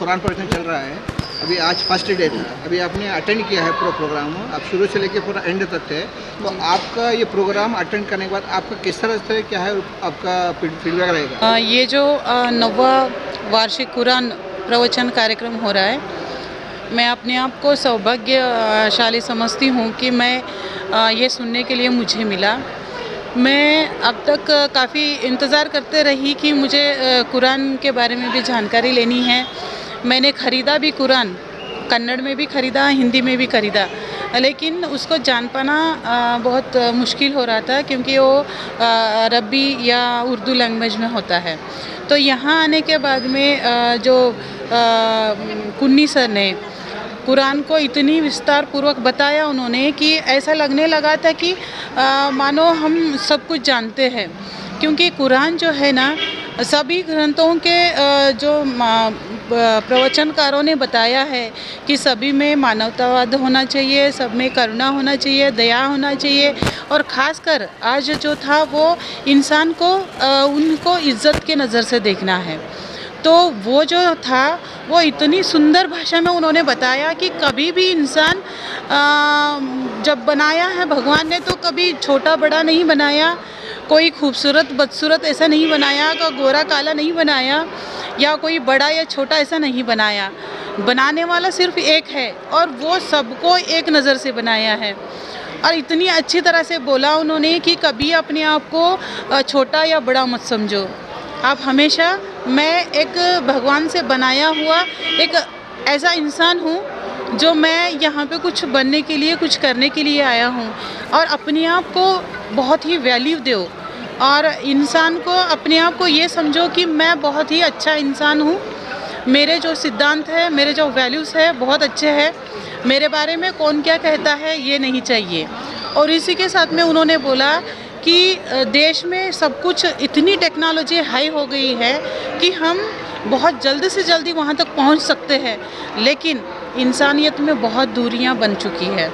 कुरान प्रवचन चल रहा है, अभी आज फर्स्ट डे था, अभी आपने अटेंड किया है पूरा प्रोग्राम, आप शुरू से लेके पूरा एंड तक थे, तो आपका ये प्रोग्राम अटेंड करने के बाद आपका किस तरह से क्या है आपका फीडबैक रहेगा? ये जो 9वां वार्षिक कुरान प्रवचन कार्यक्रम हो रहा है, मैं अपने आप को सौभाग्यशाली समझती हूँ कि मैं ये सुनने के लिए मुझे मिला। मैं अब तक काफ़ी इंतज़ार करते रही कि मुझे कुरान के बारे में भी जानकारी लेनी है। मैंने ख़रीदा भी कुरान, कन्नड़ में भी ख़रीदा, हिंदी में भी ख़रीदा, लेकिन उसको जान पाना बहुत मुश्किल हो रहा था क्योंकि वो अरबी या उर्दू लैंग्वेज में होता है। तो यहाँ आने के बाद में जो कुन्नी सर ने कुरान को इतनी विस्तार पूर्वक बताया उन्होंने कि ऐसा लगने लगा था कि मानो हम सब कुछ जानते हैं, क्योंकि कुरान जो है ना, सभी ग्रंथों के जो प्रवचनकारों ने बताया है कि सभी में मानवतावाद होना चाहिए, सब में करुणा होना चाहिए, दया होना चाहिए, और ख़ासकर आज जो था वो इंसान को उनको इज़्ज़त के नज़र से देखना है। तो वो जो था वो इतनी सुंदर भाषा में उन्होंने बताया कि कभी भी इंसान जब बनाया है भगवान ने तो कभी छोटा बड़ा नहीं बनाया, कोई खूबसूरत बदसूरत ऐसा नहीं बनाया, कोई गोरा काला नहीं बनाया, या कोई बड़ा या छोटा ऐसा नहीं बनाया। बनाने वाला सिर्फ एक है और वो सबको एक नज़र से बनाया है। और इतनी अच्छी तरह से बोला उन्होंने कि कभी अपने आप को छोटा या बड़ा मत समझो, आप हमेशा, मैं एक भगवान से बनाया हुआ एक ऐसा इंसान हूँ जो मैं यहाँ पे कुछ बनने के लिए, कुछ करने के लिए आया हूँ, और अपने आप को बहुत ही वैल्यू दो और इंसान को अपने आप को ये समझो कि मैं बहुत ही अच्छा इंसान हूँ, मेरे जो सिद्धांत है, मेरे जो वैल्यूज़ है बहुत अच्छे हैं, मेरे बारे में कौन क्या कहता है ये नहीं चाहिए। और इसी के साथ में उन्होंने बोला कि देश में सब कुछ इतनी टेक्नोलॉजी हाई हो गई है कि हम बहुत जल्दी से जल्दी वहाँ तक पहुँच सकते हैं, लेकिन इंसानियत में बहुत दूरियाँ बन चुकी है।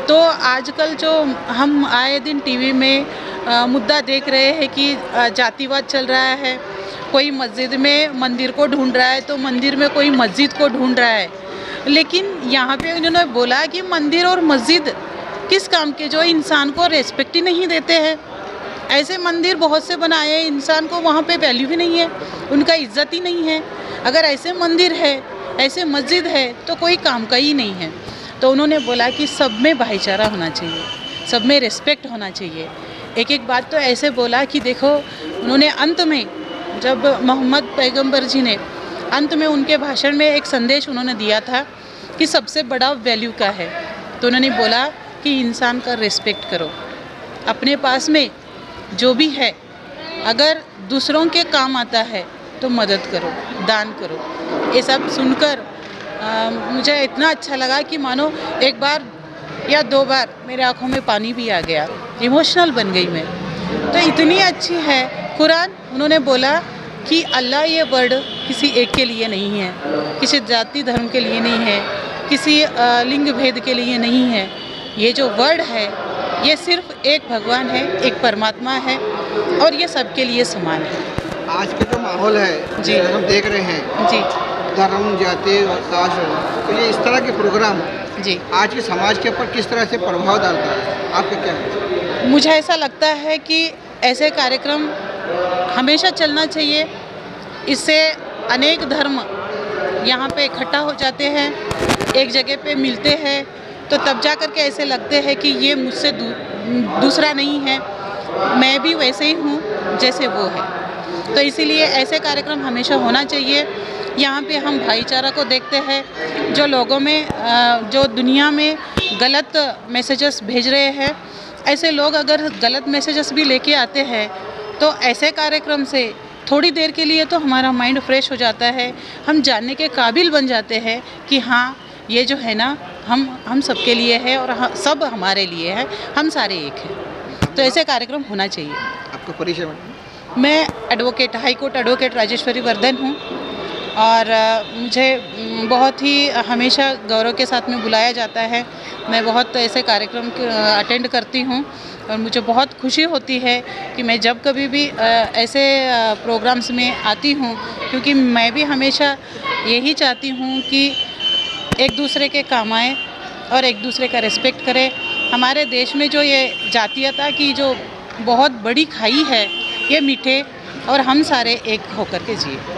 तो आजकल जो हम आए दिन टीवी में मुद्दा देख रहे हैं कि जातिवाद चल रहा है, कोई मस्जिद में मंदिर को ढूंढ रहा है तो मंदिर में कोई मस्जिद को ढूंढ रहा है, लेकिन यहाँ पे उन्होंने बोला कि मंदिर और मस्जिद किस काम के जो इंसान को रेस्पेक्ट ही नहीं देते हैं। ऐसे मंदिर बहुत से बनाए हैं, इंसान को वहाँ पे वैल्यू ही नहीं है, उनका इज्जत ही नहीं है। अगर ऐसे मंदिर है, ऐसे मस्जिद है तो कोई काम का ही नहीं है। तो उन्होंने बोला कि सब में भाईचारा होना चाहिए, सब में रिस्पेक्ट होना चाहिए। एक एक बात तो ऐसे बोला कि देखो, उन्होंने अंत में जब मोहम्मद पैगंबर जी ने अंत में उनके भाषण में एक संदेश उन्होंने दिया था कि सबसे बड़ा वैल्यू क्या है, तो उन्होंने बोला कि इंसान का रिस्पेक्ट करो, अपने पास में जो भी है अगर दूसरों के काम आता है तो मदद करो, दान करो। ये सब सुनकर मुझे इतना अच्छा लगा कि मानो एक बार या दो बार मेरे आँखों में पानी भी आ गया, इमोशनल बन गई मैं। तो इतनी अच्छी है कुरान। उन्होंने बोला कि अल्लाह ये वर्ड किसी एक के लिए नहीं है, किसी जाति धर्म के लिए नहीं है, किसी लिंग भेद के लिए नहीं है। ये जो वर्ड है ये सिर्फ एक भगवान है, एक परमात्मा है, और ये सबके लिए समान है। आज के जो माहौल है जी, हम देख रहे हैं जी धर्म, जाति और कास्ट, तो ये इस तरह के प्रोग्राम जी, आज के समाज के ऊपर किस तरह से प्रभाव डालता है, आपका क्या है? मुझे ऐसा लगता है कि ऐसे कार्यक्रम हमेशा चलना चाहिए। इससे अनेक धर्म यहाँ पे इकट्ठा हो जाते हैं, एक जगह पे मिलते हैं, तो तब जा कर के ऐसे लगते हैं कि ये मुझसे दूसरा नहीं है, मैं भी वैसे ही हूँ जैसे वो है। तो इसीलिए ऐसे कार्यक्रम हमेशा होना चाहिए। यहाँ पे हम भाईचारा को देखते हैं, जो लोगों में जो दुनिया में गलत मैसेजेस भेज रहे हैं, ऐसे लोग अगर गलत मैसेजेस भी लेके आते हैं तो ऐसे कार्यक्रम से थोड़ी देर के लिए तो हमारा माइंड फ्रेश हो जाता है, हम जानने के काबिल बन जाते हैं कि हाँ, ये जो है ना, हम सबके लिए है और सब हमारे लिए है, हम सारे एक हैं। तो ऐसे कार्यक्रम होना चाहिए। आपका परिचय? मैं advocate, high court advocate Rajeshwari Vardhan हूँ, और मुझे बहुत ही हमेशा गौरव के साथ में बुलाया जाता है। मैं बहुत ऐसे कार्यक्रम अटेंड करती हूँ और मुझे बहुत खुशी होती है कि मैं जब कभी भी ऐसे प्रोग्राम्स में आती हूँ, क्योंकि मैं भी हमेशा यही चाहती हूँ कि एक दूसरे के काम आए और एक दूसरे का रिस्पेक्ट करें। हमारे देश में जो ये जातीयता की जो बहुत बड़ी खाई है, ये मिटे और हम सारे एक होकर के जिए।